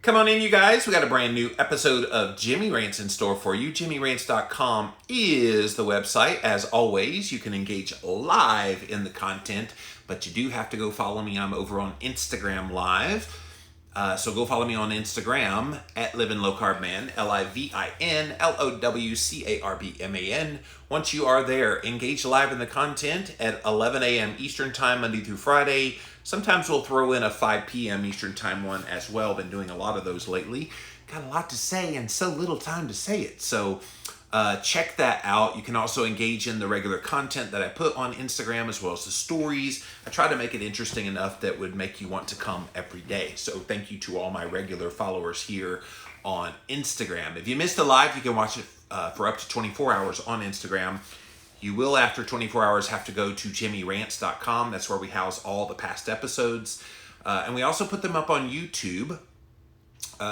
Come on in, you guys. We got a brand new episode of Jimmy Rants in store for you. JimmyRants.com is the website. As always, you can engage live in the content, but you do have to go follow me. I'm over on Instagram Live. So go follow me on Instagram at Livin' Low Carb Man, LIVINLOWCARBMAN. Once you are there, engage live in the content at 11 a.m. Eastern Time, Monday through Friday. Sometimes we'll throw in a 5 p.m. Eastern Time one as well. Been doing a lot of those lately. Got a lot to say and so little time to say it. So check that out. You can also engage in the regular content that I put on Instagram as well as the stories. I try to make it interesting enough that would make you want to come every day. So thank you to all my regular followers here on Instagram. If you missed the live, you can watch it for up to 24 hours on Instagram. You will, after 24 hours, have to go to JimmyRants.com. That's where we house all the past episodes. And we also put them up on YouTube.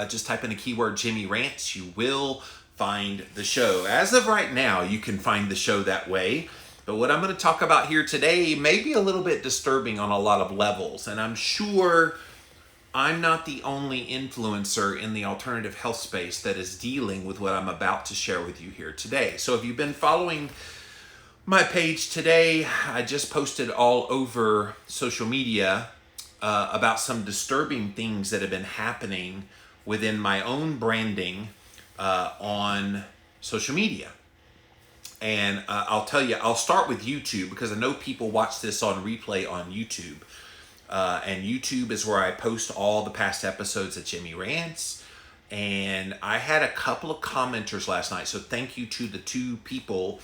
Just type in the keyword Jimmy Rants. You will find the show. As of right now, you can find the show that way. But what I'm going to talk about here today may be a little bit disturbing on a lot of levels. And I'm sure I'm not the only influencer in the alternative health space that is dealing with what I'm about to share with you here today. So if you've been following my page today, I just posted all over social media about some disturbing things that have been happening within my own branding on social media. And I'll tell you, I'll start with YouTube because I know people watch this on replay on YouTube. And YouTube is where I post all the past episodes of Jimmy Rants. And I had a couple of commenters last night. So thank you to the two people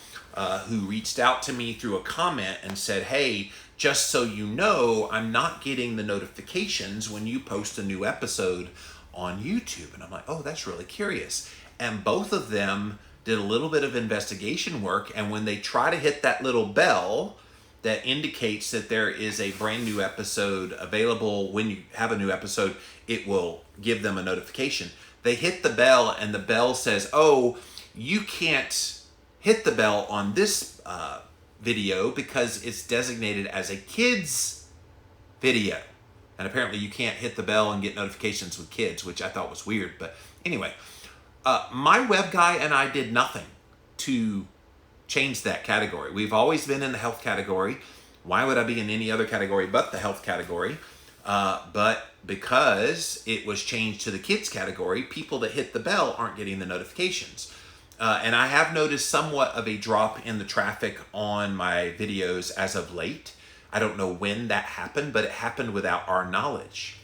who reached out to me through a comment and said, hey, just so you know, I'm not getting the notifications when you post a new episode on YouTube. And I'm like, oh, that's really curious. And both of them did a little bit of investigation work. And when they try to hit that little bell that indicates that there is a brand new episode available, when you have a new episode, it will give them a notification. They hit the bell and the bell says, oh, you can't hit the bell on this video because it's designated as a kid's video. And apparently you can't hit the bell and get notifications with kids, which I thought was weird. But anyway, my web guy and I did nothing to change that category. We've always been in the health category. Why would I be in any other category but the health category? But because it was changed to the kids category, people that hit the bell aren't getting the notifications. And I have noticed somewhat of a drop in the traffic on my videos as of late. I don't know when that happened, but it happened without our knowledge.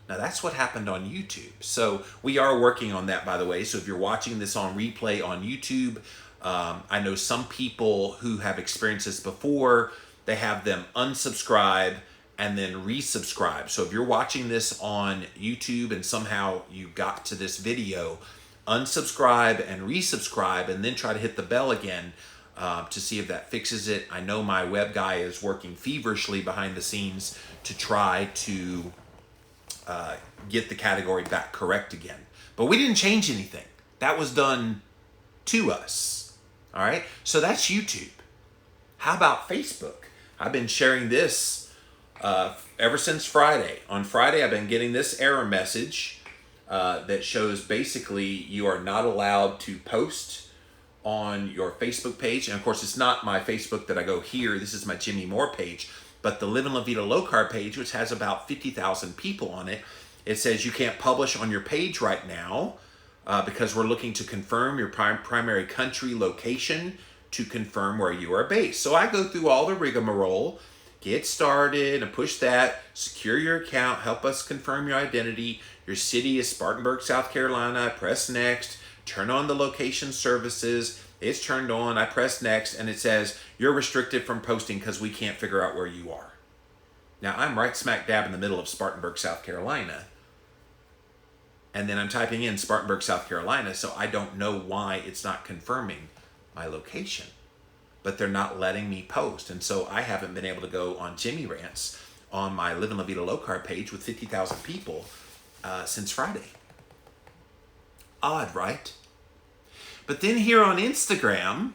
Now that's what happened on YouTube. So we are working on that, by the way. So if you're watching this on replay on YouTube, I know some people who have experienced this before, they have them unsubscribe and then resubscribe. So if you're watching this on YouTube and somehow you got to this video, unsubscribe and resubscribe and then try to hit the bell again to see if that fixes it. I know my web guy is working feverishly behind the scenes to try to get the category back correct again. But we didn't change anything. That was done to us. All right, so that's YouTube. How about Facebook? I've been sharing this ever since Friday. On Friday, I've been getting this error message that shows basically you are not allowed to post on your Facebook page. And of course, it's not my Facebook that I go here. This is my Jimmy Moore page. But the Livin' La Vida Low Carb page, which has about 50,000 people on it, it says you can't publish on your page right now because we're looking to confirm your primary country location to confirm where you are based. So I go through all the rigmarole, get started and push that, secure your account, help us confirm your identity. Your city is Spartanburg, South Carolina. I press next, turn on the location services. It's turned on, I press next, and it says you're restricted from posting because we can't figure out where you are. Now I'm right smack dab in the middle of Spartanburg, South Carolina. And then I'm typing in Spartanburg, South Carolina, so I don't know why it's not confirming my location. But they're not letting me post. And so I haven't been able to go on Jimmy Rants on my Livin' La Vida Low Carb page with 50,000 people since Friday. Odd, right? But then here on Instagram,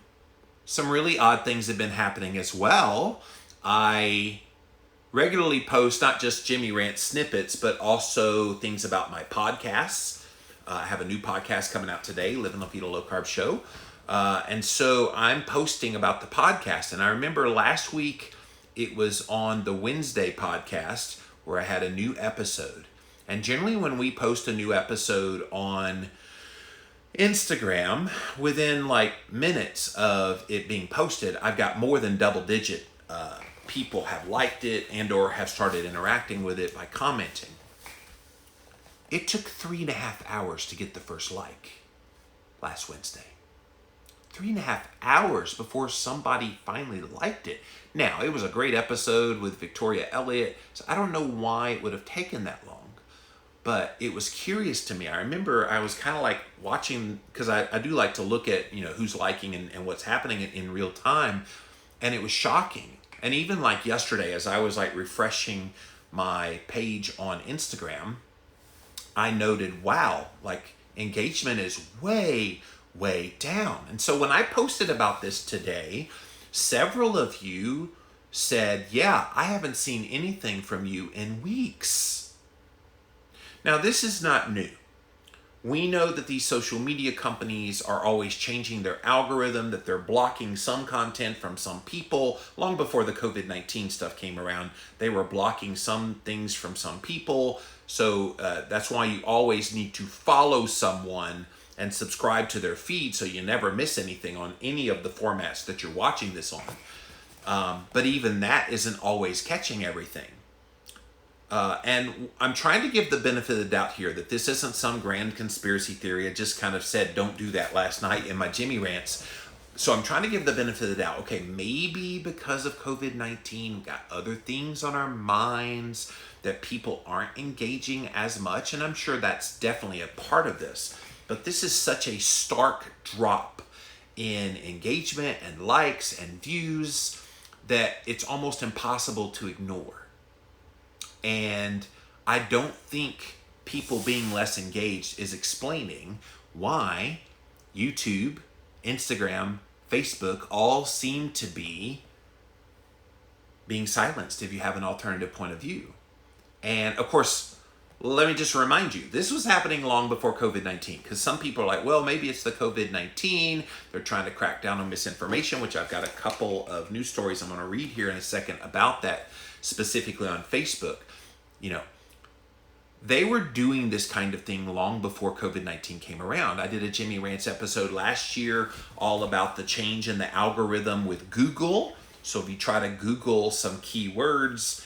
some really odd things have been happening as well. I regularly post not just Jimmy Rant snippets, but also things about my podcasts. I have a new podcast coming out today, Living La Vida Low Carb Show. And so I'm posting about the podcast. And I remember last week it was on the Wednesday podcast where I had a new episode. And generally when we post a new episode on Instagram, within like minutes of it being posted, I've got more than double digit people have liked it and or have started interacting with it by commenting. It took 3.5 hours to get the first like last Wednesday. 3.5 hours before somebody finally liked it. Now, it was a great episode with Victoria Elliott, so I don't know why it would have taken that long. But it was curious to me. I remember I was kind of like watching, because I do like to look at, who's liking and what's happening in real time. And it was shocking. And even like yesterday, as I was like refreshing my page on Instagram, I noted, wow, like engagement is way, way down. And so when I posted about this today, several of you said, yeah, I haven't seen anything from you in weeks. Now, this is not new. We know that these social media companies are always changing their algorithm, that they're blocking some content from some people. Long before the COVID-19 stuff came around, they were blocking some things from some people. So that's why you always need to follow someone and subscribe to their feed so you never miss anything on any of the formats that you're watching this on. But even that isn't always catching everything. And I'm trying to give the benefit of the doubt here that this isn't some grand conspiracy theory. I just kind of said, don't do that last night in my Jimmy rants. So I'm trying to give the benefit of the doubt. Okay, maybe because of COVID-19, we've got other things on our minds that people aren't engaging as much. And I'm sure that's definitely a part of this. But this is such a stark drop in engagement and likes and views that it's almost impossible to ignore. And I don't think people being less engaged is explaining why YouTube, Instagram, Facebook all seem to be being silenced if you have an alternative point of view. And of course, let me just remind you, this was happening long before COVID-19, because some people are like, well, maybe it's the COVID-19. They're trying to crack down on misinformation, which I've got a couple of news stories I'm going to read here in a second about that, specifically on Facebook. They were doing this kind of thing long before COVID-19 came around. I did a Jimmy Rants episode last year all about the change in the algorithm with Google. So if you try to Google some keywords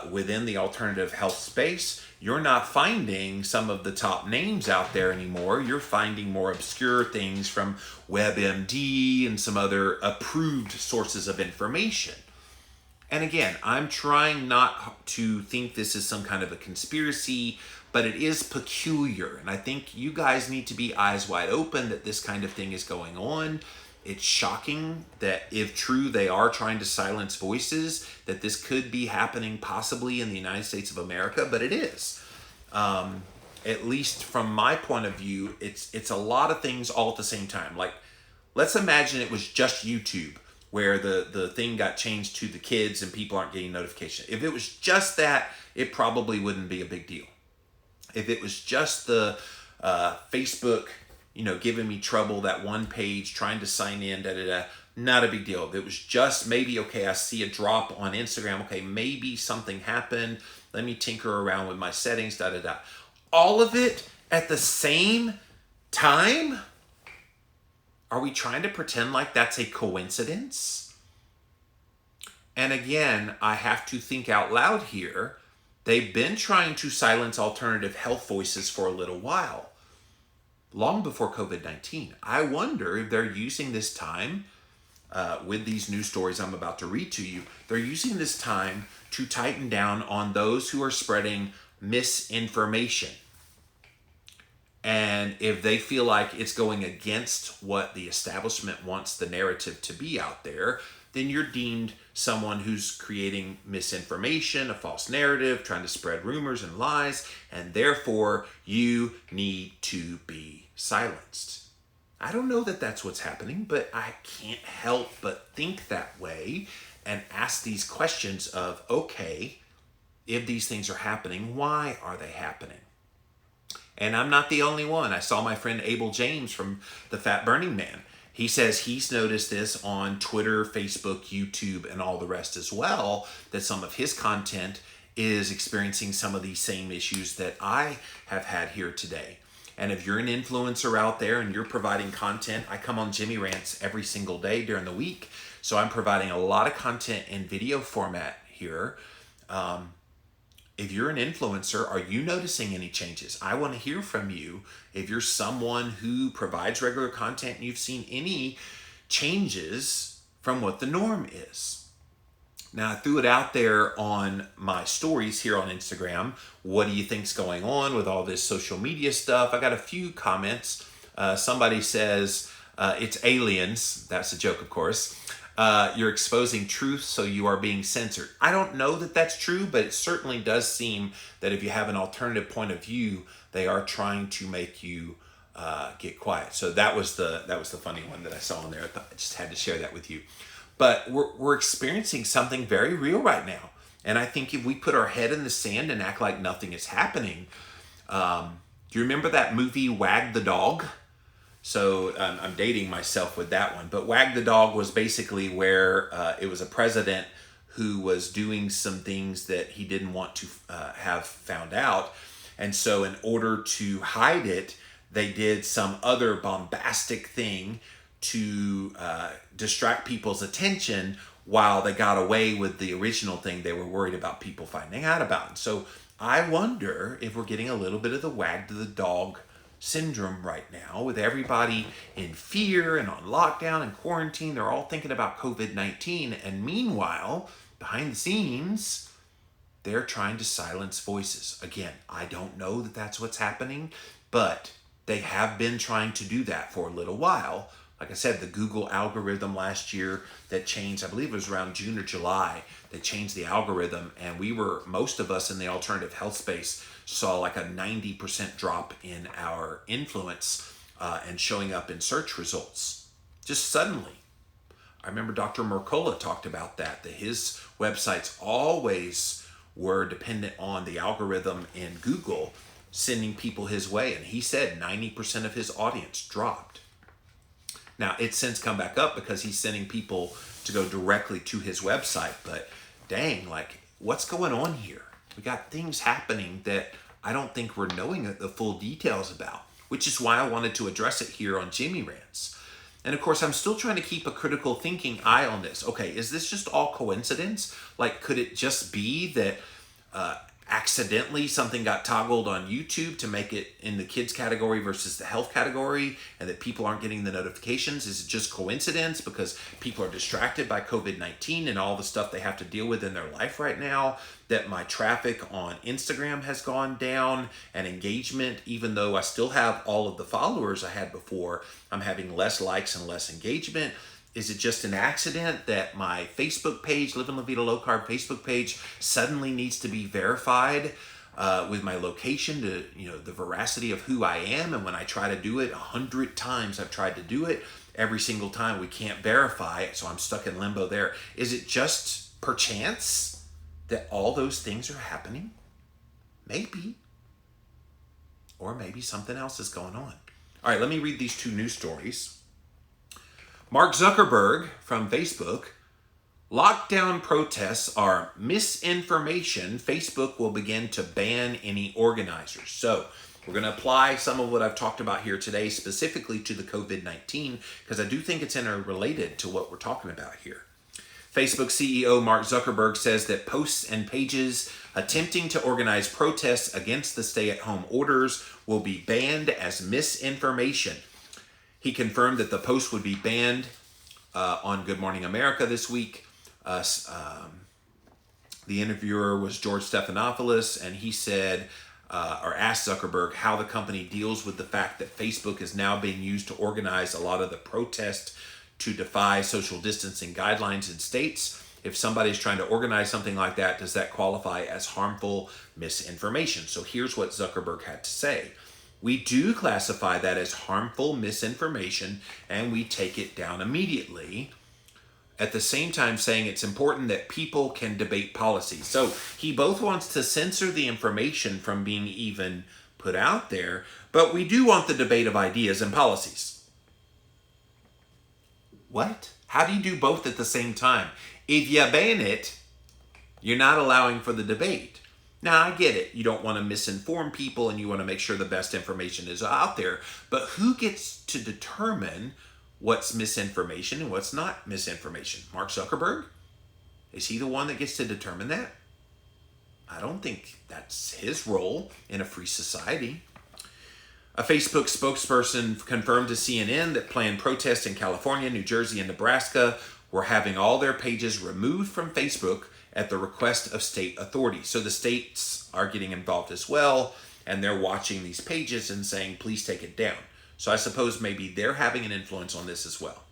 within the alternative health space, you're not finding some of the top names out there anymore. You're finding more obscure things from WebMD and some other approved sources of information. And again, I'm trying not to think this is some kind of a conspiracy, but it is peculiar. And I think you guys need to be eyes wide open that this kind of thing is going on. It's shocking that if true, they are trying to silence voices, that this could be happening possibly in the United States of America, but it is. At least from my point of view, it's a lot of things all at the same time. Like, let's imagine it was just YouTube, where the thing got changed to the kids and people aren't getting notification. If it was just that, it probably wouldn't be a big deal. If it was just the Facebook, giving me trouble, that one page, trying to sign in, not a big deal. If it was just maybe, okay, I see a drop on Instagram, okay, maybe something happened, let me tinker around with my settings, All of it at the same time? Are we trying to pretend like that's a coincidence? And again, I have to think out loud here. They've been trying to silence alternative health voices for a little while, long before COVID-19. I wonder if they're using this time, with these news stories I'm about to read to you, they're using this time to tighten down on those who are spreading misinformation. And if they feel like it's going against what the establishment wants the narrative to be out there, then you're deemed someone who's creating misinformation, a false narrative, trying to spread rumors and lies, and therefore you need to be silenced. I don't know that that's what's happening, but I can't help but think that way and ask these questions of, okay, if these things are happening, why are they happening? And I'm not the only one. I saw my friend Abel James from the Fat Burning Man. He says he's noticed this on Twitter, Facebook, YouTube, and all the rest as well, that some of his content is experiencing some of these same issues that I have had here today. And if you're an influencer out there and you're providing content, I come on Jimmy Rants every single day during the week. So I'm providing a lot of content in video format here. If you're an influencer, are you noticing any changes? I want to hear from you. If you're someone who provides regular content and you've seen any changes from what the norm is. Now, I threw it out there on my stories here on Instagram. What do you think's going on with all this social media stuff? I got a few comments. Somebody says, it's aliens. That's a joke, of course. You're exposing truth, so you are being censored. I don't know that that's true, but it certainly does seem that if you have an alternative point of view, they are trying to make you get quiet. So that was the funny one that I saw in there. I just had to share that with you. But we're experiencing something very real right now, and I think if we put our head in the sand and act like nothing is happening, do you remember that movie Wag the Dog? So I'm dating myself with that one. But Wag the Dog was basically where it was a president who was doing some things that he didn't want to have found out. And so in order to hide it, they did some other bombastic thing to distract people's attention while they got away with the original thing they were worried about people finding out about. And so I wonder if we're getting a little bit of the Wag the Dog syndrome right now, with everybody in fear and on lockdown and quarantine. They're all thinking about COVID-19, and meanwhile, behind the scenes, they're trying to silence voices. Again, I don't know that that's what's happening, but they have been trying to do that for a little while. Like I said, the Google algorithm last year that changed, I believe it was around June or July, they changed the algorithm, and most of us in the alternative health space saw like a 90% drop in our influence and showing up in search results. Just suddenly. I remember Dr. Mercola talked about that his websites always were dependent on the algorithm in Google sending people his way. And he said 90% of his audience dropped. Now, it's since come back up because he's sending people to go directly to his website. But dang, like, what's going on here? We got things happening that I don't think we're knowing the full details about, which is why I wanted to address it here on Jimmy Rants. And of course, I'm still trying to keep a critical thinking eye on this. Okay, is this just all coincidence? Like, could it just be that accidentally something got toggled on YouTube to make it in the kids category versus the health category, and that people aren't getting the notifications? Is it just coincidence because people are distracted by COVID-19 and all the stuff they have to deal with in their life right now, that my traffic on Instagram has gone down and engagement, even though I still have all of the followers I had before, I'm having less likes and less engagement? Is it just an accident that my Facebook page, Living La Vida Low Carb Facebook page, suddenly needs to be verified with my location to, the veracity of who I am? And when I try to do it 100 times, I've tried to do it, every single time we can't verify it, so I'm stuck in limbo there. Is it just perchance that all those things are happening? Maybe. Or maybe something else is going on. All right, let me read these two news stories. Mark Zuckerberg from Facebook: lockdown protests are misinformation. Facebook will begin to ban any organizers. So we're going to apply some of what I've talked about here today specifically to the COVID-19, because I do think it's interrelated to what we're talking about here. Facebook CEO Mark Zuckerberg says that posts and pages attempting to organize protests against the stay-at-home orders will be banned as misinformation. He confirmed that the post would be banned on Good Morning America this week. The interviewer was George Stephanopoulos, and he said, or asked Zuckerberg how the company deals with the fact that Facebook is now being used to organize a lot of the protest to defy social distancing guidelines in states. If somebody's trying to organize something like that, does that qualify as harmful misinformation? So here's what Zuckerberg had to say. We do classify that as harmful misinformation, and we take it down immediately. At the same time saying it's important that people can debate policy. So he both wants to censor the information from being even put out there, but we do want the debate of ideas and policies. What? How do you do both at the same time? If you ban it, you're not allowing for the debate. Now, I get it. You don't want to misinform people and you want to make sure the best information is out there. But who gets to determine what's misinformation and what's not misinformation? Mark Zuckerberg? Is he the one that gets to determine that? I don't think that's his role in a free society. A Facebook spokesperson confirmed to CNN that planned protests in California, New Jersey, and Nebraska were having all their pages removed from Facebook at the request of state authorities. So the states are getting involved as well, and they're watching these pages and saying, please take it down. So I suppose maybe they're having an influence on this as well.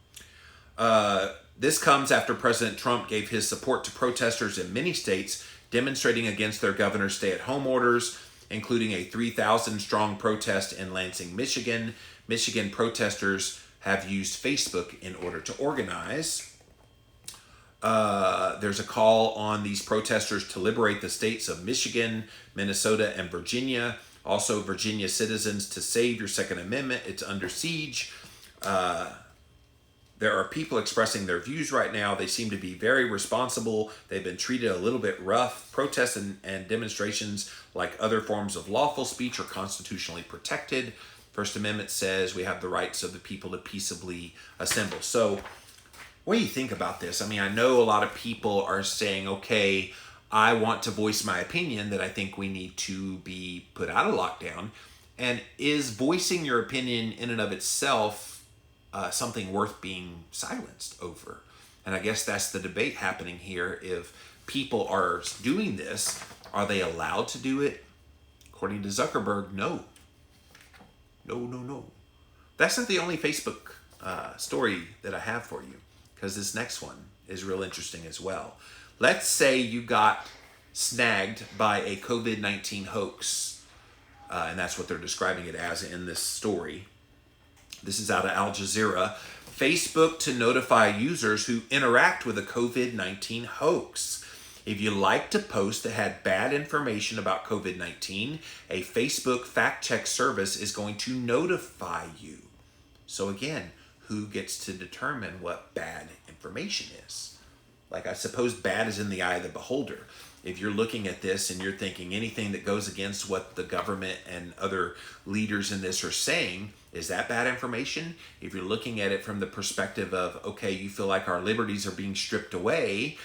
This comes after President Trump gave his support to protesters in many states demonstrating against their governor's stay-at-home orders, including a 3,000-strong protest in Lansing, Michigan. Michigan protesters have used Facebook in order to organize. There's a call on these protesters to liberate the states of Michigan, Minnesota, and Virginia. Also, Virginia citizens to save your Second Amendment. It's under siege. There are people expressing their views right now. They seem to be very responsible. They've been treated a little bit rough. Protests and demonstrations, like other forms of lawful speech, are constitutionally protected. First Amendment says we have the rights of the people to peaceably assemble. So what do you think about this? I mean, I know a lot of people are saying, okay, I want to voice my opinion that I think we need to be put out of lockdown. And is voicing your opinion in and of itself something worth being silenced over? And I guess that's the debate happening here. If people are doing this, are they allowed to do it? According to Zuckerberg, no. No. That's not the only Facebook story that I have for you, because this next one is real interesting as well. Let's say you got snagged by a COVID-19 hoax, and that's what they're describing it as in this story. This is out of Al Jazeera. Facebook to notify users who interact with a COVID-19 hoax. If you like to post that had bad information about COVID-19, a Facebook fact check service is going to notify you. So again, who gets to determine what bad information is? Like, I suppose bad is in the eye of the beholder. If you're looking at this and you're thinking anything that goes against what the government and other leaders in this are saying, is that bad information? If you're looking at it from the perspective of, okay, you feel like our liberties are being stripped away,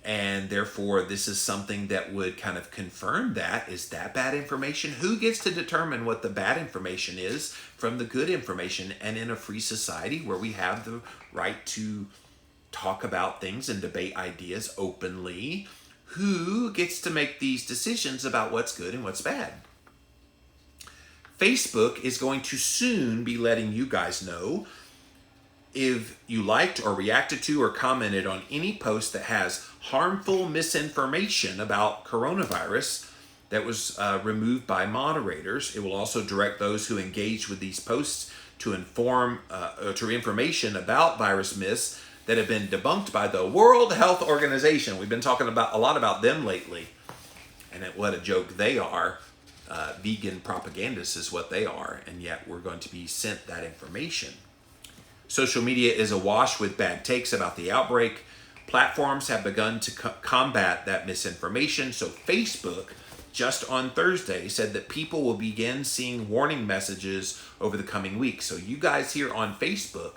and therefore this is something that would kind of confirm that, is that bad information? Who gets to determine what the bad information is from the good information? And in a free society where we have the right to talk about things and debate ideas openly, who gets to make these decisions about what's good and what's bad? Facebook is going to soon be letting you guys know if you liked or reacted to or commented on any post that has harmful misinformation about coronavirus that was removed by moderators. It will also direct those who engage with these posts to information about virus myths that have been debunked by the World Health Organization. We've been talking a lot about them lately, and what a joke they are. Vegan propagandists is what they are, and yet we're going to be sent that information. Social media is awash with bad takes about the outbreak. Platforms have begun to combat that misinformation. So Facebook, just on Thursday, said that people will begin seeing warning messages over the coming weeks. So you guys here on Facebook,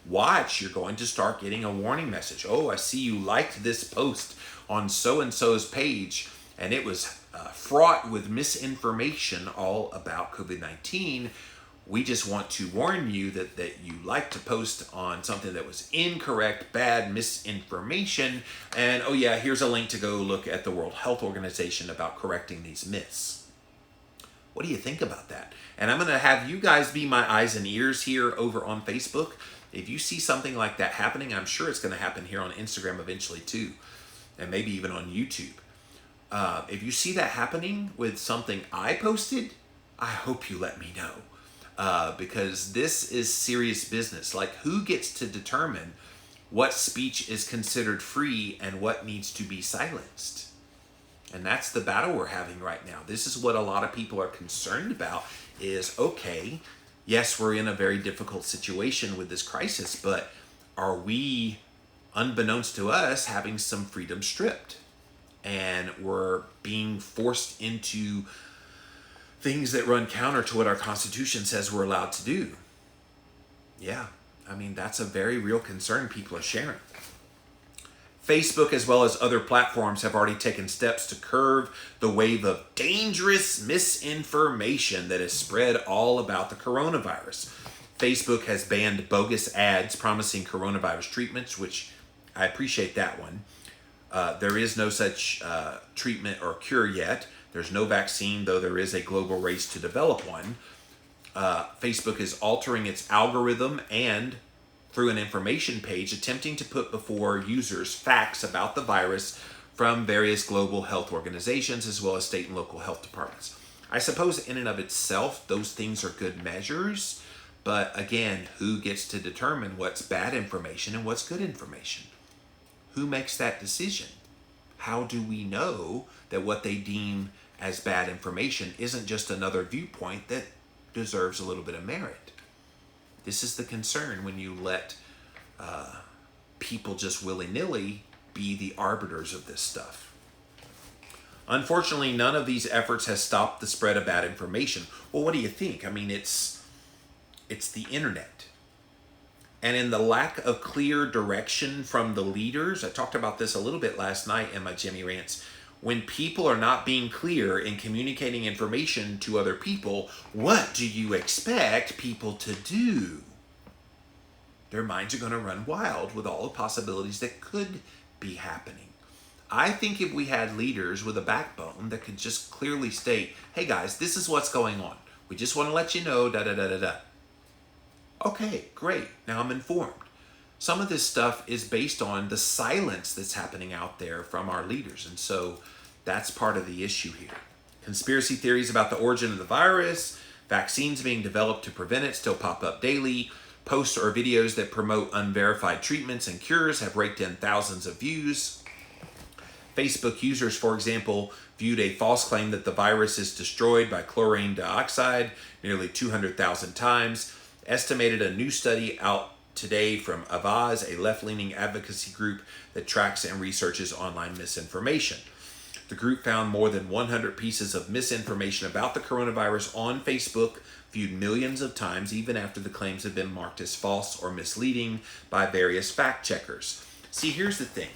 watch, you're going to start getting a warning message. Oh, I see you liked this post on so-and-so's page, and it was fraught with misinformation all about COVID-19. We just want to warn you that you like to post on something that was incorrect, bad misinformation. And oh yeah, here's a link to go look at the World Health Organization about correcting these myths. What do you think about that? And I'm going to have you guys be my eyes and ears here over on Facebook. If you see something like that happening, I'm sure it's going to happen here on Instagram eventually too, and maybe even on YouTube. If you see that happening with something I posted, I hope you let me know. Because this is serious business. Like, who gets to determine what speech is considered free and what needs to be silenced? And that's the battle we're having right now. This is what a lot of people are concerned about is, okay, yes, we're in a very difficult situation with this crisis, but are we, unbeknownst to us, having some freedom stripped? And we're being forced into things that run counter to what our Constitution says we're allowed to do. Yeah, I mean, that's a very real concern people are sharing. Facebook, as well as other platforms, have already taken steps to curb the wave of dangerous misinformation that is spread all about the coronavirus. Facebook has banned bogus ads promising coronavirus treatments, which I appreciate that one. There is no such treatment or cure yet. There's no vaccine, though there is a global race to develop one. Facebook is altering its algorithm and, through an information page, attempting to put before users facts about the virus from various global health organizations as well as state and local health departments. I suppose in and of itself, those things are good measures, but again, who gets to determine what's bad information and what's good information? Who makes that decision? How do we know that what they deem as bad information isn't just another viewpoint that deserves a little bit of merit? This is the concern when you let people just willy-nilly be the arbiters of this stuff. Unfortunately, none of these efforts has stopped the spread of bad information. Well, what do you think? I mean, it's the internet. And in the lack of clear direction from the leaders, I talked about this a little bit last night in my Jimmy Rants, when people are not being clear in communicating information to other people, what do you expect people to do? Their minds are going to run wild with all the possibilities that could be happening. I think if we had leaders with a backbone that could just clearly state, hey guys, this is what's going on. We just want to let you know, da-da-da-da-da. Okay, great. Now I'm informed. Some of this stuff is based on the silence that's happening out there from our leaders. And so that's part of the issue here. Conspiracy theories about the origin of the virus, vaccines being developed to prevent it still pop up daily. Posts or videos that promote unverified treatments and cures have raked in thousands of views. Facebook users, for example, viewed a false claim that the virus is destroyed by chlorine dioxide nearly 200,000 times. Estimated a new study out today from Avaz, a left-leaning advocacy group that tracks and researches online misinformation. The group found more than 100 pieces of misinformation about the coronavirus on Facebook, viewed millions of times, even after the claims have been marked as false or misleading by various fact checkers. See, here's the thing.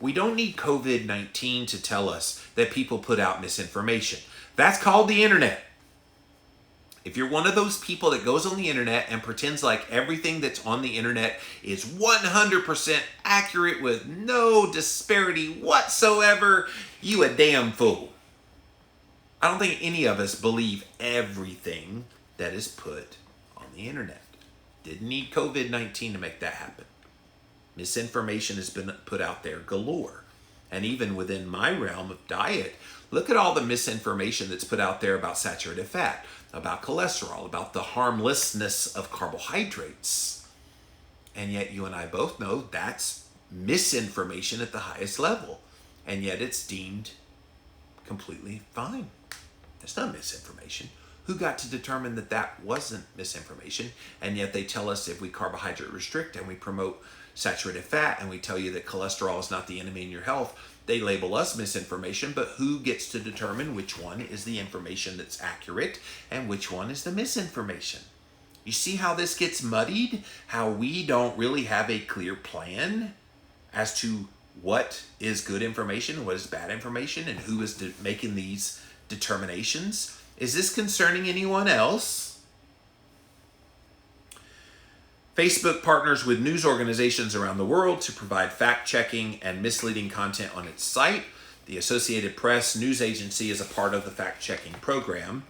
We don't need COVID-19 to tell us that people put out misinformation. That's called the internet. If you're one of those people that goes on the internet and pretends like everything that's on the internet is 100% accurate with no disparity whatsoever, you a damn fool. I don't think any of us believe everything that is put on the internet. Didn't need COVID-19 to make that happen. Misinformation has been put out there galore. And even within my realm of diet, look at all the misinformation that's put out there about saturated fat, about cholesterol, about the harmlessness of carbohydrates. And yet you and I both know that's misinformation at the highest level. And yet it's deemed completely fine. That's not misinformation. Who got to determine that that wasn't misinformation? And yet they tell us if we carbohydrate restrict and we promote saturated fat and we tell you that cholesterol is not the enemy in your health, they label us misinformation, but who gets to determine which one is the information that's accurate and which one is the misinformation? You see how this gets muddied? How we don't really have a clear plan as to what is good information, what is bad information, and who is making these determinations? Is this concerning anyone else? Facebook partners with news organizations around the world to provide fact-checking and misleading content on its site. The Associated Press news agency is a part of the fact-checking program.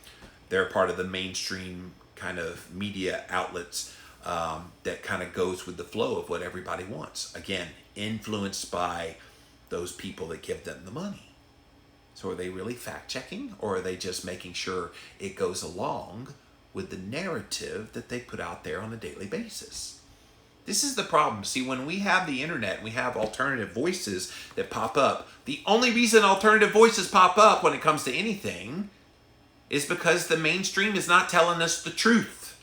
They're part of the mainstream kind of media outlets that kind of goes with the flow of what everybody wants. Again, influenced by those people that give them the money. So are they really fact-checking, or are they just making sure it goes along with the narrative that they put out there on a daily basis? This is the problem. See, when we have the internet, we have alternative voices that pop up. The only reason alternative voices pop up when it comes to anything is because the mainstream is not telling us the truth.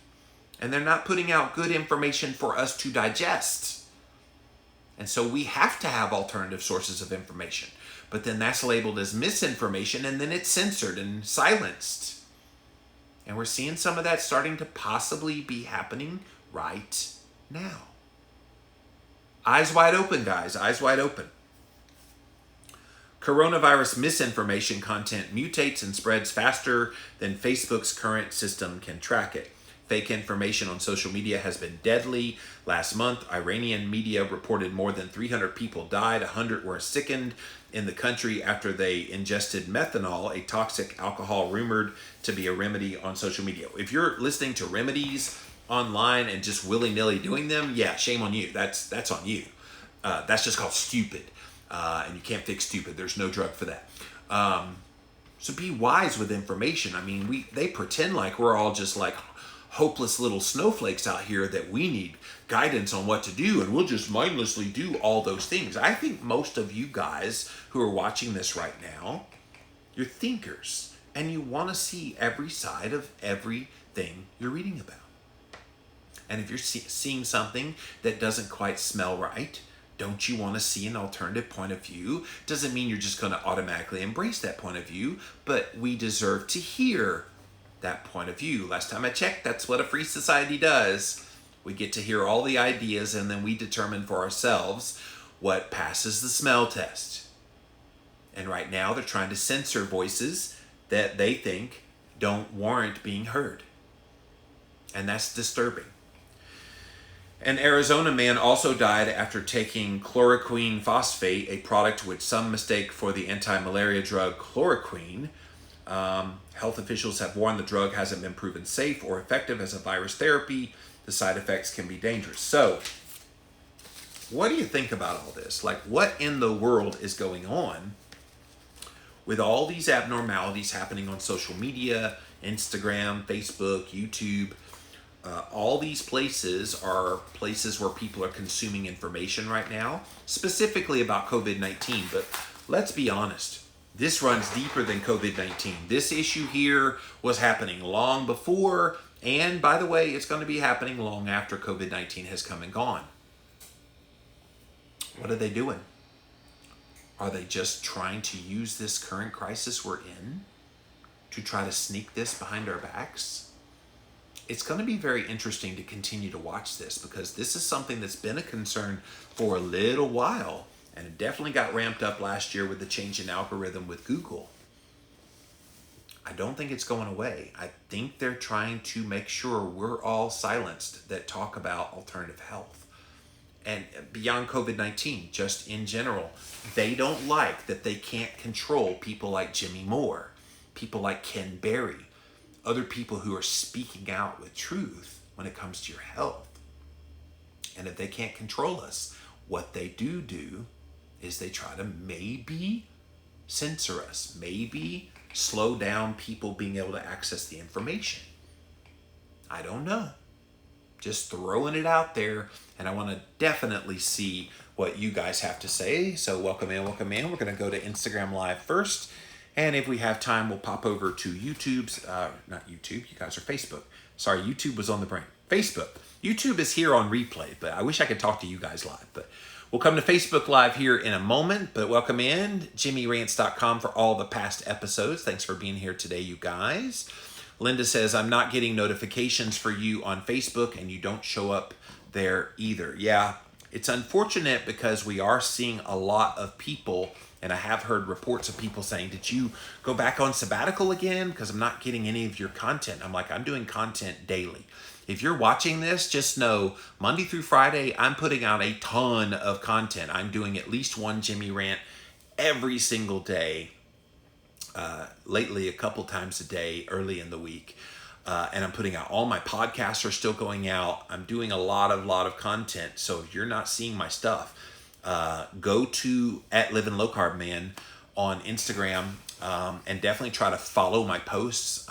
And they're not putting out good information for us to digest. And so we have to have alternative sources of information. But then that's labeled as misinformation, and then it's censored and silenced. And we're seeing some of that starting to possibly be happening right now. Eyes wide open, guys. Eyes wide open. Coronavirus misinformation content mutates and spreads faster than Facebook's current system can track it. Fake information on social media has been deadly. Last month, Iranian media reported more than 300 people died, 100 were sickened in the country after they ingested methanol, a toxic alcohol rumored to be a remedy on social media. If you're listening to remedies online and just willy-nilly doing them, yeah, shame on you. That's on you. That's just called stupid. And you can't fix stupid. There's no drug for that. So be wise with information. I mean, they pretend like we're all just like hopeless little snowflakes out here that we need guidance on what to do, and we'll just mindlessly do all those things. I think most of you guys who are watching this right now, you're thinkers, and you want to see every side of everything you're reading about. And if you're seeing something that doesn't quite smell right, don't you want to see an alternative point of view? Doesn't mean you're just going to automatically embrace that point of view, but we deserve to hear that point of view. Last time I checked, that's what a free society does. We get to hear all the ideas, and then we determine for ourselves what passes the smell test. And right now, they're trying to censor voices that they think don't warrant being heard. And that's disturbing. An Arizona man also died after taking chloroquine phosphate, a product which some mistake for the anti-malaria drug chloroquine. Health officials have warned the drug hasn't been proven safe or effective as a virus therapy. The side effects can be dangerous. So, what do you think about all this? Like, what in the world is going on with all these abnormalities happening on social media, Instagram, Facebook, YouTube? All these places are places where people are consuming information right now, specifically about COVID-19. But let's be honest. This runs deeper than COVID-19. This issue here was happening long before, and by the way, it's going to be happening long after COVID-19 has come and gone. What are they doing? Are they just trying to use this current crisis we're in to try to sneak this behind our backs? It's going to be very interesting to continue to watch this, because this is something that's been a concern for a little while. And it definitely got ramped up last year with the change in algorithm with Google. I don't think it's going away. I think they're trying to make sure we're all silenced that talk about alternative health. And beyond COVID-19, just in general, they don't like that they can't control people like Jimmy Moore, people like Ken Berry, other people who are speaking out with truth when it comes to your health. And if they can't control us, what they do is they try to maybe censor us, maybe slow down people being able to access the information. I don't know. Just throwing it out there, and I want to definitely see what you guys have to say. So welcome in, welcome in. We're going to go to Instagram Live first, and if we have time, we'll pop over to YouTube's, not YouTube, you guys are Facebook. Sorry, YouTube was on the brain. Facebook. YouTube is here on replay, but I wish I could talk to you guys live, but we'll come to Facebook Live here in a moment, but welcome in, JimmyRants.com for all the past episodes. Thanks for being here today, you guys. Linda says, I'm not getting notifications for you on Facebook, and you don't show up there either. Yeah, it's unfortunate because we are seeing a lot of people, and I have heard reports of people saying, did you go back on sabbatical again? Because I'm not getting any of your content. I'm like, I'm doing content daily. If you're watching this, just know Monday through Friday, I'm putting out a ton of content. I'm doing at least one Jimmy Rant every single day. Lately, a couple times a day, early in the week. And I'm putting out all my podcasts are still going out. I'm doing a lot of content. So if you're not seeing my stuff, go to @LivingLowCarbMan on Instagram, and definitely try to follow my posts.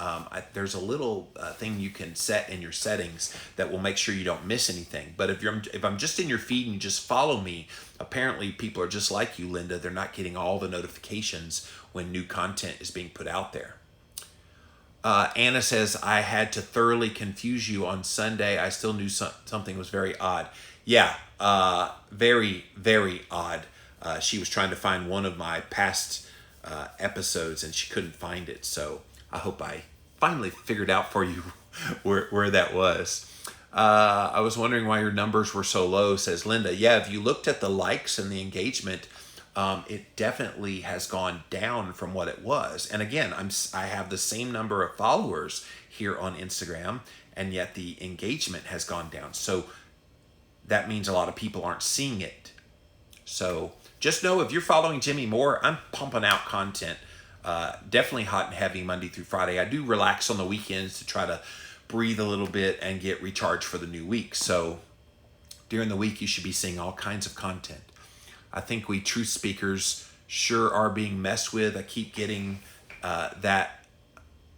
There's a little thing you can set in your settings that will make sure you don't miss anything. But if I'm just in your feed and you just follow me, apparently people are just like you, Linda. They're not getting all the notifications when new content is being put out there. Anna says, I had to thoroughly confuse you on Sunday. I still knew something was very odd. Yeah, very, very odd. She was trying to find one of my past episodes and she couldn't find it. So I hope I finally figured out for you where that was. I was wondering why your numbers were so low, says Linda. Yeah, if you looked at the likes and the engagement, it definitely has gone down from what it was. And again, I have the same number of followers here on Instagram, and yet the engagement has gone down. So that means a lot of people aren't seeing it. So just know, if you're following Jimmy Moore, I'm pumping out content, definitely hot and heavy Monday through Friday. I do relax on the weekends to try to breathe a little bit and get recharged for the new week. So during the week, you should be seeing all kinds of content. I think we truth speakers sure are being messed with. I keep getting that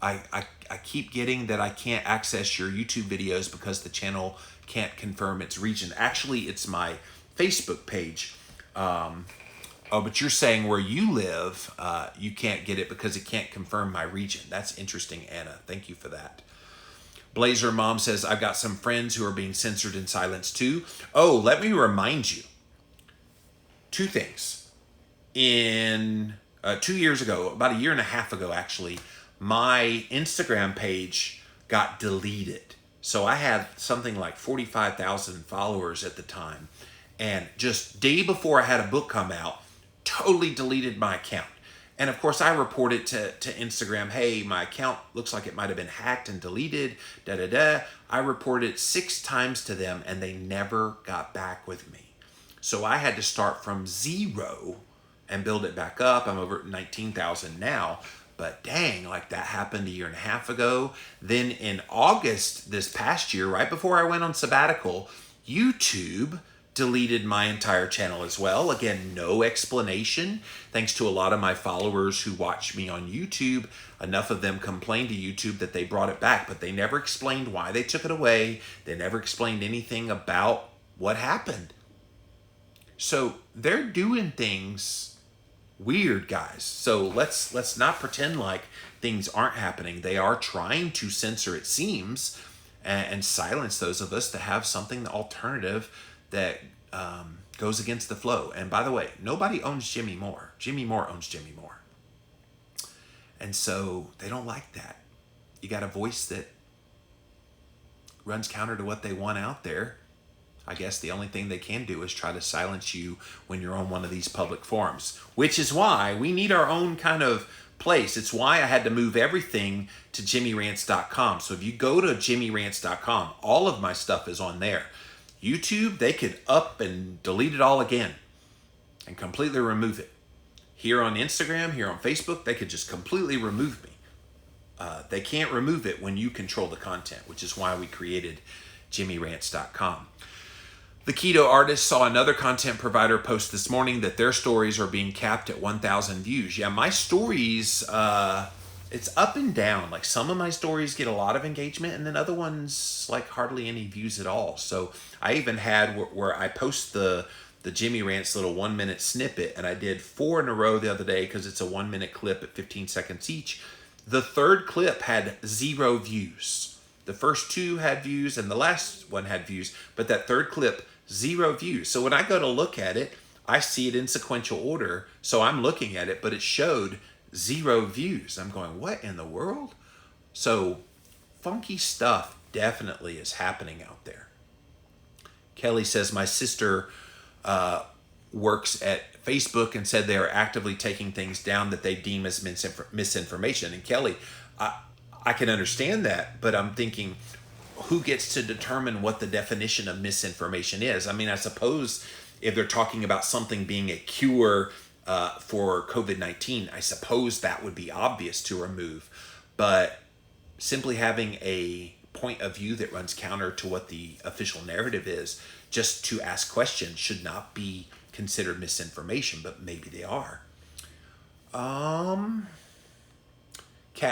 I keep getting that I can't access your YouTube videos because the channel can't confirm its region. Actually, it's my Facebook page. But you're saying where you live, you can't get it because it can't confirm my region. That's interesting, Anna. Thank you for that. Blazer Mom says, I've got some friends who are being censored and silenced too. Oh, let me remind you. Two things. In 2 years ago, about a year and a half ago, actually, my Instagram page got deleted. So I had something like 45,000 followers at the time. And just day before I had a book come out, totally deleted my account. And of course, I reported to Instagram, hey, my account looks like it might have been hacked and deleted, I reported 6 times to them and they never got back with me. So I had to start from 0 and build it back up. I'm over at 19,000 now. But dang, like that happened a year and a half ago. Then in August this past year, right before I went on sabbatical, YouTube deleted my entire channel as well. Again, no explanation. Thanks to a lot of my followers who watch me on YouTube, enough of them complained to YouTube that they brought it back, but they never explained why they took it away. They never explained anything about what happened. So they're doing things weird, guys. So let's not pretend like things aren't happening. They are trying to censor, it seems, and silence those of us that have something alternative that goes against the flow. And by the way, nobody owns Jimmy Moore. Jimmy Moore owns Jimmy Moore. And so they don't like that. You got a voice that runs counter to what they want out there. I guess the only thing they can do is try to silence you when you're on one of these public forums, which is why we need our own kind of place. It's why I had to move everything to jimmyrants.com. So if you go to jimmyrants.com, all of my stuff is on there. YouTube, they could up and delete it all again and completely remove it. Here on Instagram, here on Facebook, they could just completely remove me. They can't remove it when you control the content, which is why we created jimmyrants.com. The Keto Artist saw another content provider post this morning that their stories are being capped at 1,000 views. Yeah, my stories, it's up and down. Like some of my stories get a lot of engagement and then other ones like hardly any views at all. So I even had where I post the Jimmy Rants little 1-minute snippet, and I did 4 in a row the other day because it's a 1-minute clip at 15 seconds each. The third clip had 0 views. The first 2 had views and the last one had views, but that third clip, 0 views. So when I go to look at it, I see it in sequential order. So I'm looking at it, but it showed 0 views. I'm going, what in the world? So funky stuff definitely is happening out there. Kelly says, my sister works at Facebook and said they are actively taking things down that they deem as misinformation. And Kelly, I can understand that, but I'm thinking, who gets to determine what the definition of misinformation is? I mean, I suppose if they're talking about something being a cure for COVID-19, I suppose that would be obvious to remove. But simply having a point of view that runs counter to what the official narrative is, just to ask questions, should not be considered misinformation, but maybe they are. Kat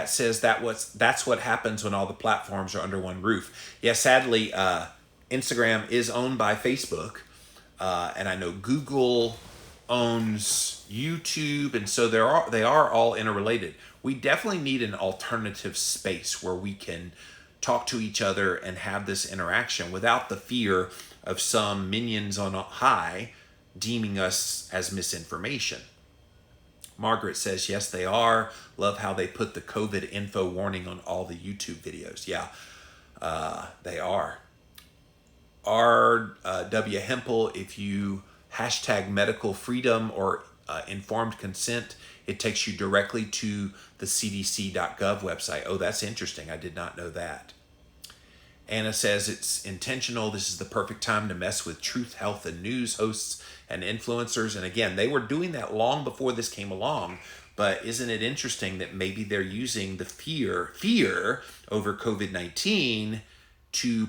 says that's what happens when all the platforms are under one roof. Yeah, sadly, Instagram is owned by Facebook, and I know Google owns YouTube, and so they are all interrelated. We definitely need an alternative space where we can talk to each other and have this interaction without the fear of some minions on high deeming us as misinformation. Margaret says, yes, they are. Love how they put the COVID info warning on all the YouTube videos. Yeah, they are. R.W. Hempel, if you hashtag medical freedom or informed consent, it takes you directly to the cdc.gov website. Oh, that's interesting. I did not know that. Anna says it's intentional. This is the perfect time to mess with truth, health, and news hosts and influencers. And again, they were doing that long before this came along. But isn't it interesting that maybe they're using the fear over COVID-19 to,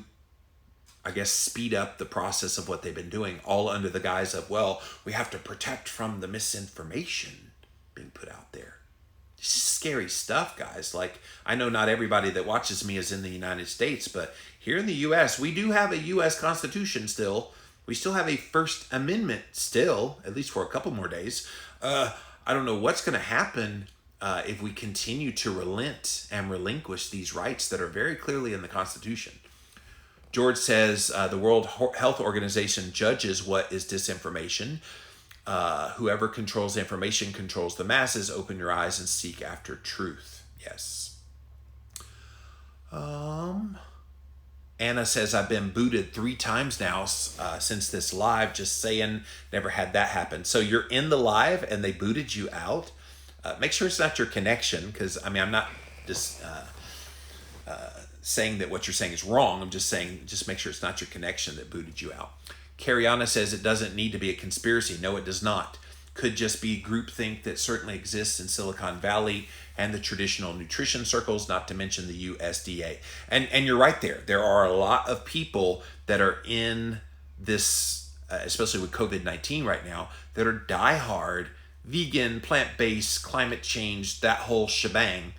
I guess, speed up the process of what they've been doing, all under the guise of, well, we have to protect from the misinformation being put out there. This is scary stuff, guys. Like, I know not everybody that watches me is in the United States, but here in the U.S., we do have a U.S. Constitution still. We still have a First Amendment still, at least for a couple more days. I don't know what's going to happen if we continue to relent and relinquish these rights that are very clearly in the Constitution. George says the World Health Organization judges what is disinformation. Whoever controls the information controls the masses. Open your eyes and seek after truth. Yes. Anna says, I've been booted 3 times now since this live. Just saying, never had that happen. So you're in the live and they booted you out. Make sure it's not your connection, because, I mean, I'm not just saying that what you're saying is wrong. I'm just saying, just make sure it's not your connection that booted you out. Cariana says it doesn't need to be a conspiracy. No, it does not. Could just be groupthink that certainly exists in Silicon Valley and the traditional nutrition circles, not to mention the USDA. And you're right there. There are a lot of people that are in this, especially with COVID-19 right now, that are diehard vegan, plant-based, climate change, that whole shebang.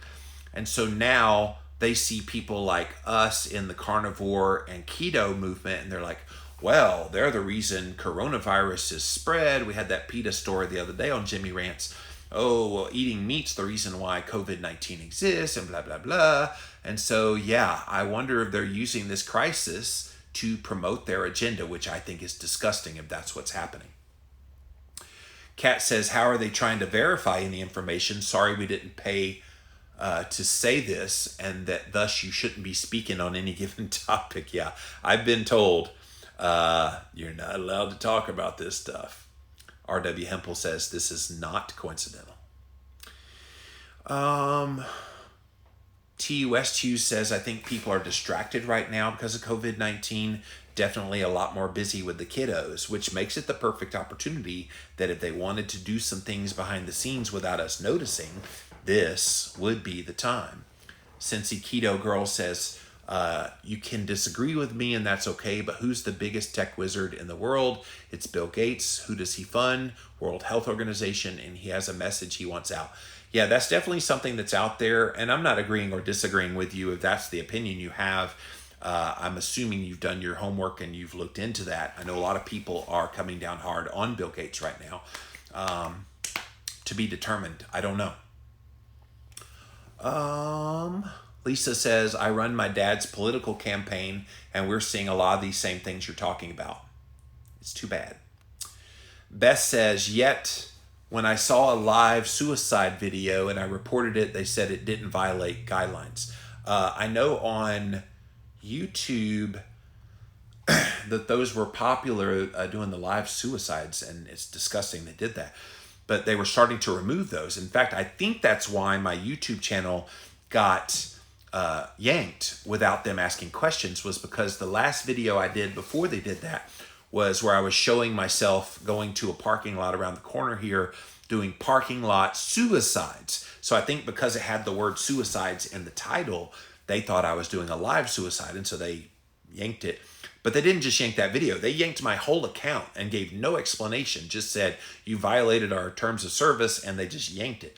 And so now they see people like us in the carnivore and keto movement, and they're like, well, they're the reason coronavirus is spread. We had that PETA story the other day on Jimmy Rants. Oh, well, eating meat's the reason why COVID-19 exists, and blah, blah, blah. And so, yeah, I wonder if they're using this crisis to promote their agenda, which I think is disgusting if that's what's happening. Kat says, how are they trying to verify any information? Sorry we didn't pay to say this, and that thus you shouldn't be speaking on any given topic. Yeah, I've been told you're not allowed to talk about this stuff. R.W. Hempel says this is not coincidental. T. Westhughes says, I think people are distracted right now because of COVID-19. Definitely a lot more busy with the kiddos, which makes it the perfect opportunity that if they wanted to do some things behind the scenes without us noticing, this would be the time. Cincy Keto Girl says, you can disagree with me and that's okay, but who's the biggest tech wizard in the world? It's Bill Gates. Who does he fund? World Health Organization, and he has a message he wants out. Yeah, that's definitely something that's out there, and I'm not agreeing or disagreeing with you if that's the opinion you have. I'm assuming you've done your homework and you've looked into that. I know a lot of people are coming down hard on Bill Gates right now. To be determined. I don't know. Lisa says, I run my dad's political campaign and we're seeing a lot of these same things you're talking about. It's too bad. Beth says, yet when I saw a live suicide video and I reported it, they said it didn't violate guidelines. I know on YouTube that those were popular doing the live suicides, and it's disgusting they did that. But they were starting to remove those. In fact, I think that's why my YouTube channel got yanked without them asking questions, was because the last video I did before they did that was where I was showing myself going to a parking lot around the corner here doing parking lot suicides. So I think because it had the word suicides in the title, they thought I was doing a live suicide, and so they yanked it. But they didn't just yank that video. They yanked my whole account and gave no explanation. Just said, you violated our terms of service, and they just yanked it.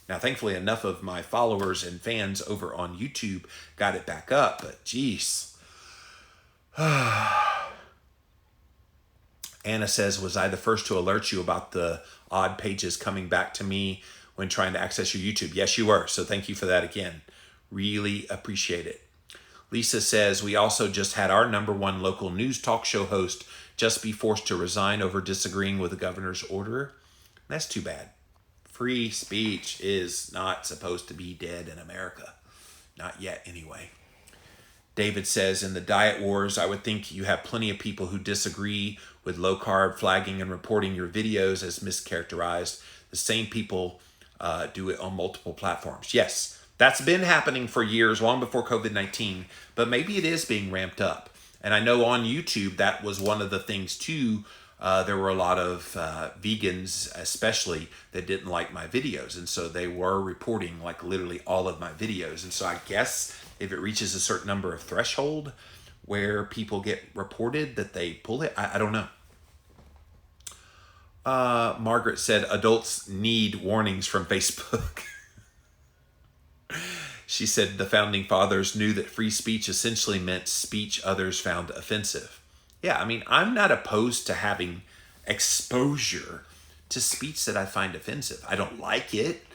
Now, thankfully, enough of my followers and fans over on YouTube got it back up, but geez. Anna says, was I the first to alert you about the odd pages coming back to me when trying to access your YouTube? Yes, you were. So thank you for that again. Really appreciate it. Lisa says, we also just had our #1 local news talk show host just be forced to resign over disagreeing with the governor's order. That's too bad. Free speech is not supposed to be dead in America. Not yet, anyway. David says, in the diet wars, I would think you have plenty of people who disagree with low-carb flagging and reporting your videos as mischaracterized. The same people do it on multiple platforms. Yes, that's been happening for years, long before COVID-19, but maybe it is being ramped up. And I know on YouTube, that was one of the things too. There were a lot of vegans, especially, that didn't like my videos. And so they were reporting like literally all of my videos. And so I guess if it reaches a certain number of threshold where people get reported that they pull it, I don't know. Margaret said, adults need warnings from Facebook. She said the founding fathers knew that free speech essentially meant speech others found offensive. Yeah, I mean, I'm not opposed to having exposure to speech that I find offensive. I don't like it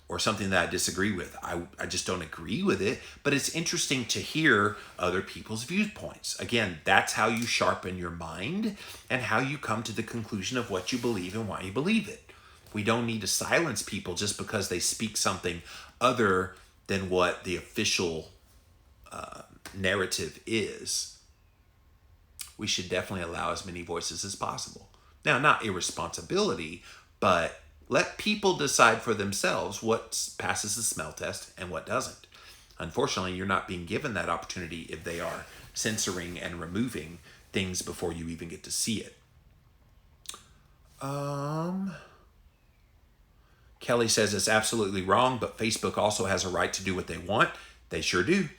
or something that I disagree with. I just don't agree with it, but it's interesting to hear other people's viewpoints. Again, that's how you sharpen your mind and how you come to the conclusion of what you believe and why you believe it. We don't need to silence people just because they speak something other than what the official narrative is. We should definitely allow as many voices as possible. Now, not irresponsibility, but let people decide for themselves what passes the smell test and what doesn't. Unfortunately, you're not being given that opportunity if they are censoring and removing things before you even get to see it. Kelly says it's absolutely wrong, but Facebook also has a right to do what they want. They sure do.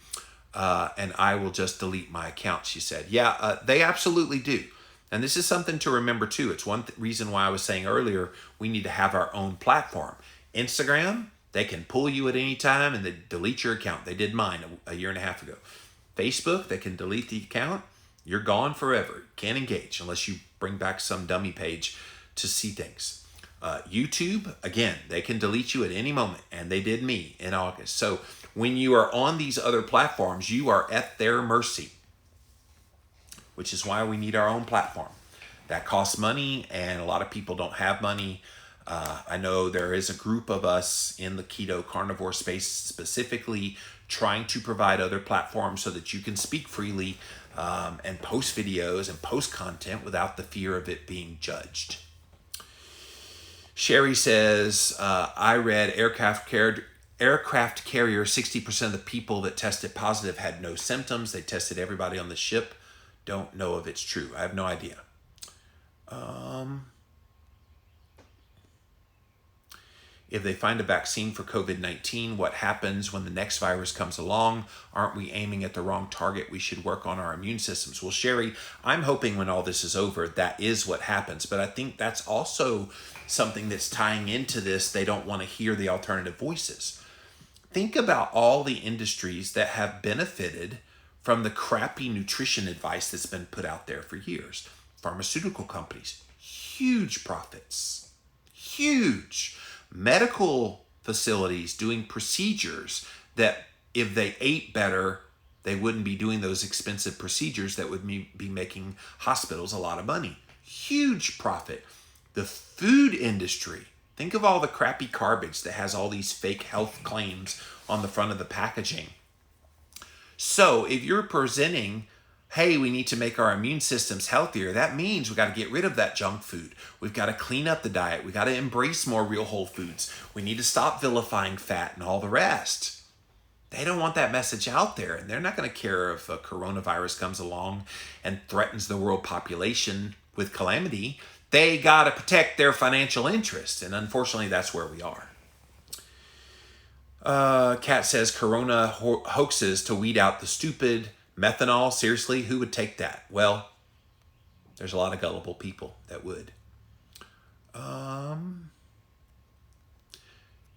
And I will just delete my account, she said. Yeah, they absolutely do. And this is something to remember too. It's one reason why I was saying earlier, we need to have our own platform. Instagram, they can pull you at any time and they delete your account. They did mine a year and a half ago. Facebook, they can delete the account. You're gone forever. Can't engage unless you bring back some dummy page to see things. YouTube, again, they can delete you at any moment, and they did me in August. So when you are on these other platforms, you are at their mercy, which is why we need our own platform. That costs money, and a lot of people don't have money. I know there is a group of us in the keto carnivore space specifically trying to provide other platforms so that you can speak freely and post videos and post content without the fear of it being judged. Sherry says, I read aircraft carrier, 60% of the people that tested positive had no symptoms. They tested everybody on the ship. Don't know if it's true. I have no idea. If they find a vaccine for COVID-19, what happens when the next virus comes along? Aren't we aiming at the wrong target? We should work on our immune systems. Well, Sherry, I'm hoping when all this is over, that is what happens. But I think that's also something that's tying into this. They don't want to hear the alternative voices. Think about all the industries that have benefited from the crappy nutrition advice that's been put out there for years. Pharmaceutical companies, huge profits, huge. Medical facilities doing procedures that if they ate better, they wouldn't be doing those expensive procedures that would be making hospitals a lot of money. Huge profit. The food industry, think of all the crappy garbage that has all these fake health claims on the front of the packaging. So if you're presenting, hey, we need to make our immune systems healthier, that means we got to get rid of that junk food. We've got to clean up the diet. We got to embrace more real whole foods. We need to stop vilifying fat and all the rest. They don't want that message out there, and they're not going to care if a coronavirus comes along and threatens the world population with calamity. They got to protect their financial interests, and unfortunately, that's where we are. Kat says, Corona hoaxes to weed out the stupid, Methanol, seriously, who would take that? Well, there's a lot of gullible people that would.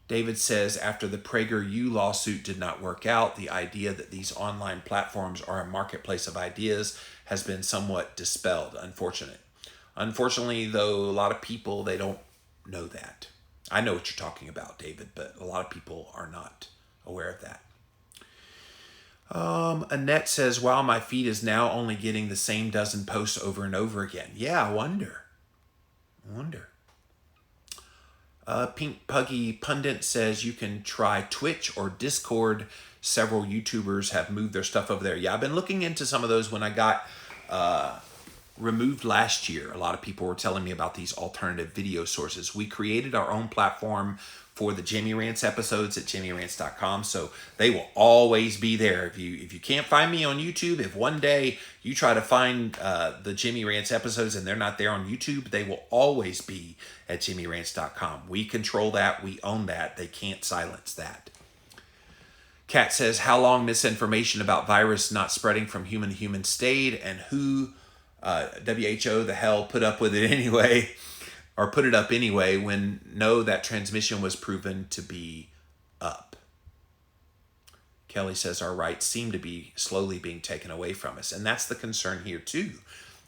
David says, after the PragerU lawsuit did not work out, the idea that these online platforms are a marketplace of ideas has been somewhat dispelled. Unfortunately, though, a lot of people, they don't know that. I know what you're talking about, David, but a lot of people are not aware of that. Annette says, wow, my feed is now only getting the same dozen posts over and over again. Yeah, I wonder. Pink Puggy Pundit says you can try Twitch or Discord. Several YouTubers have moved their stuff over there. Yeah, I've been looking into some of those when I got removed last year. A lot of people were telling me about these alternative video sources. We created our own platform for the Jimmy Rants episodes at jimmyrants.com, so they will always be there. If you can't find me on YouTube, if one day you try to find the Jimmy Rants episodes and they're not there on YouTube, they will always be at jimmyrants.com. We control that. We own that. They can't silence that. Kat says, how long misinformation about virus not spreading from human to human stayed, and who, WHO, the hell, put up with it anyway, or put it up anyway when that transmission was proven to be up. Kelly says, our rights seem to be slowly being taken away from us. And that's the concern here too,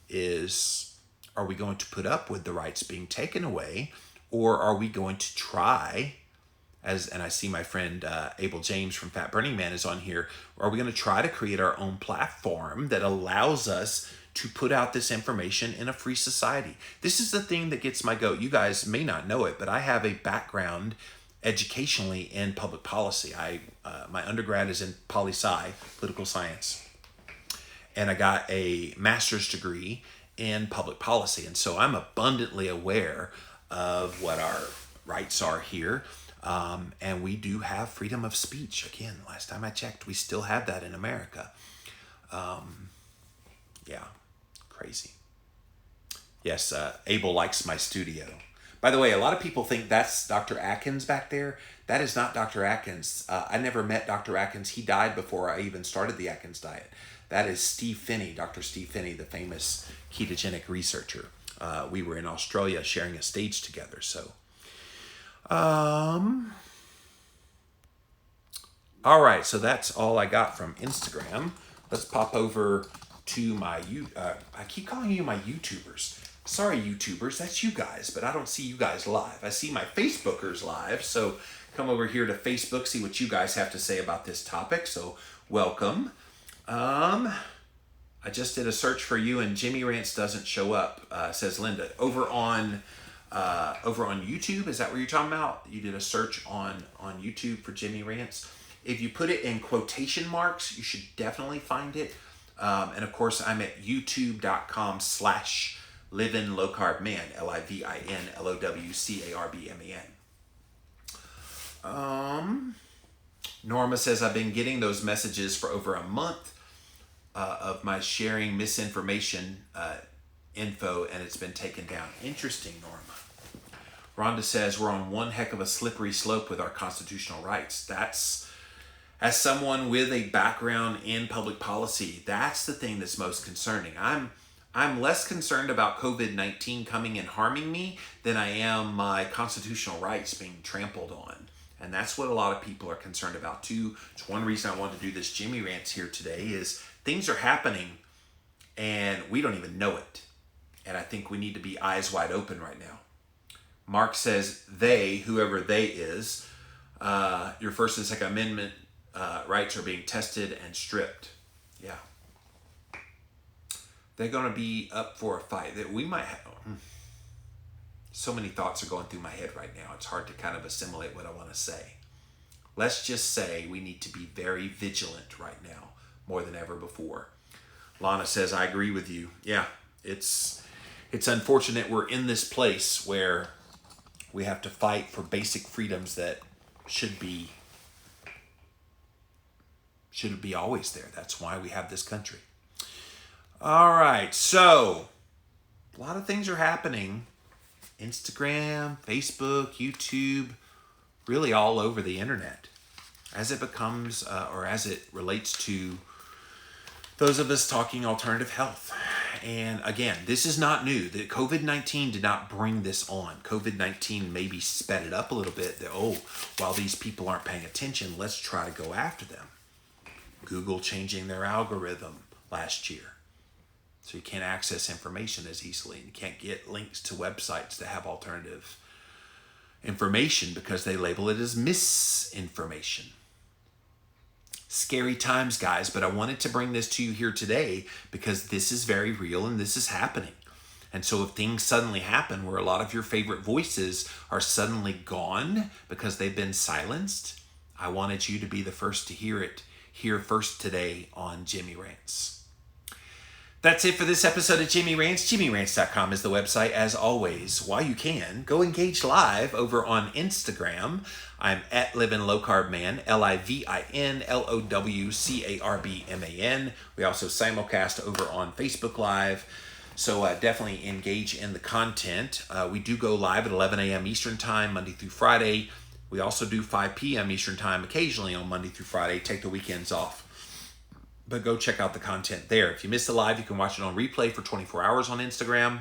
is are we going to put up with the rights being taken away, or are we going to try, and I see my friend Abel James from Fat Burning Man is on here, are we going to try to create our own platform that allows us to put out this information in a free society? This is the thing that gets my goat. You guys may not know it, but I have a background educationally in public policy. My undergrad is in poli-sci, political science, and I got a master's degree in public policy. And so I'm abundantly aware of what our rights are here. And we do have freedom of speech. Again, last time I checked, we still have that in America. Yeah, crazy. Yes, Abel likes my studio. By the way, a lot of people think that's Dr. Atkins back there. That is not Dr. Atkins. I never met Dr. Atkins. He died before I even started the Atkins diet. That is Steve Phinney, Dr. Steve Phinney, the famous ketogenic researcher. We were in Australia sharing a stage together. So, all right. So that's all I got from Instagram. Let's pop over to my, I keep calling you my YouTubers. Sorry, YouTubers, that's you guys, but I don't see you guys live. I see my Facebookers live, so come over here to Facebook, see what you guys have to say about this topic, so welcome. I just did a search for you and Jimmy Rants doesn't show up, says Linda. Over on YouTube, is that what you're talking about? You did a search on YouTube for Jimmy Rants. If you put it in quotation marks, you should definitely find it. And of course, I'm at youtube.com/Livin Low Carb Man, LIVINLOWCARBMAN. Norma says, I've been getting those messages for over a month of my sharing misinformation info, and it's been taken down. Interesting, Norma. Rhonda says, we're on one heck of a slippery slope with our constitutional rights. That's, as someone with a background in public policy, that's the thing that's most concerning. I'm less concerned about COVID-19 coming and harming me than I am my constitutional rights being trampled on. And that's what a lot of people are concerned about too. It's one reason I wanted to do this Jimmy Rants here today is things are happening and we don't even know it. And I think we need to be eyes wide open right now. Mark says they, whoever they is, your First and Second Amendment rights are being tested and stripped. Yeah. They're going to be up for a fight. That we might have. So many thoughts are going through my head right now. It's hard to kind of assimilate what I want to say. Let's just say we need to be very vigilant right now, more than ever before. Lana says, I agree with you. Yeah, it's unfortunate we're in this place where we have to fight for basic freedoms that should be always there. That's why we have this country. All right, so a lot of things are happening. Instagram, Facebook, YouTube, really all over the internet. As it becomes, or as it relates to those of us talking alternative health. And again, this is not new. That COVID-19 did not bring this on. COVID-19 maybe sped it up a little bit. That, oh, while these people aren't paying attention, let's try to go after them. Google changing their algorithm last year. So you can't access information as easily. And you can't get links to websites that have alternative information because they label it as misinformation. Scary times, guys, but I wanted to bring this to you here today because this is very real and this is happening. And so if things suddenly happen where a lot of your favorite voices are suddenly gone because they've been silenced, I wanted you to be the first to hear it here first today on Jimmy Rants. That's it for this episode of Jimmy Rants. JimmyRants.com is the website. As always, while you can, go engage live over on Instagram. I'm at Livin' Low Carb Man, LIVINLOWCARBMAN. We also simulcast over on Facebook Live. So definitely engage in the content. We do go live at 11 a.m. Eastern Time, Monday through Friday. We also do 5 p.m. Eastern Time occasionally on Monday through Friday. Take the weekends off. But go check out the content there. If you missed the live, you can watch it on replay for 24 hours on Instagram.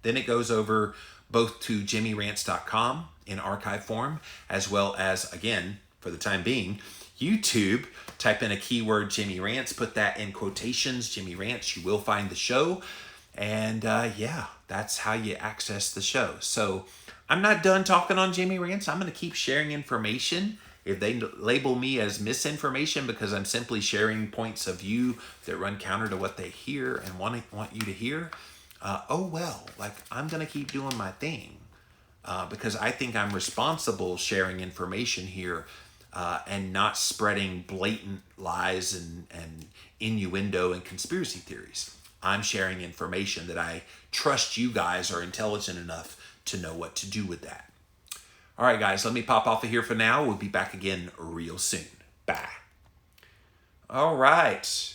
Then it goes over both to JimmyRants.com in archive form, as well as, again, for the time being, YouTube. Type in a keyword Jimmy Rants, put that in quotations, Jimmy Rants. You will find the show. And yeah, that's how you access the show. So I'm not done talking on Jimmy Rants. I'm going to keep sharing information. If they label me as misinformation because I'm simply sharing points of view that run counter to what they hear and want you to hear, oh well, like I'm going to keep doing my thing because I think I'm responsible sharing information here and not spreading blatant lies and innuendo and conspiracy theories. I'm sharing information that I trust you guys are intelligent enough to know what to do with that. All right, guys, let me pop off of here for now. We'll be back again real soon. Bye. All right.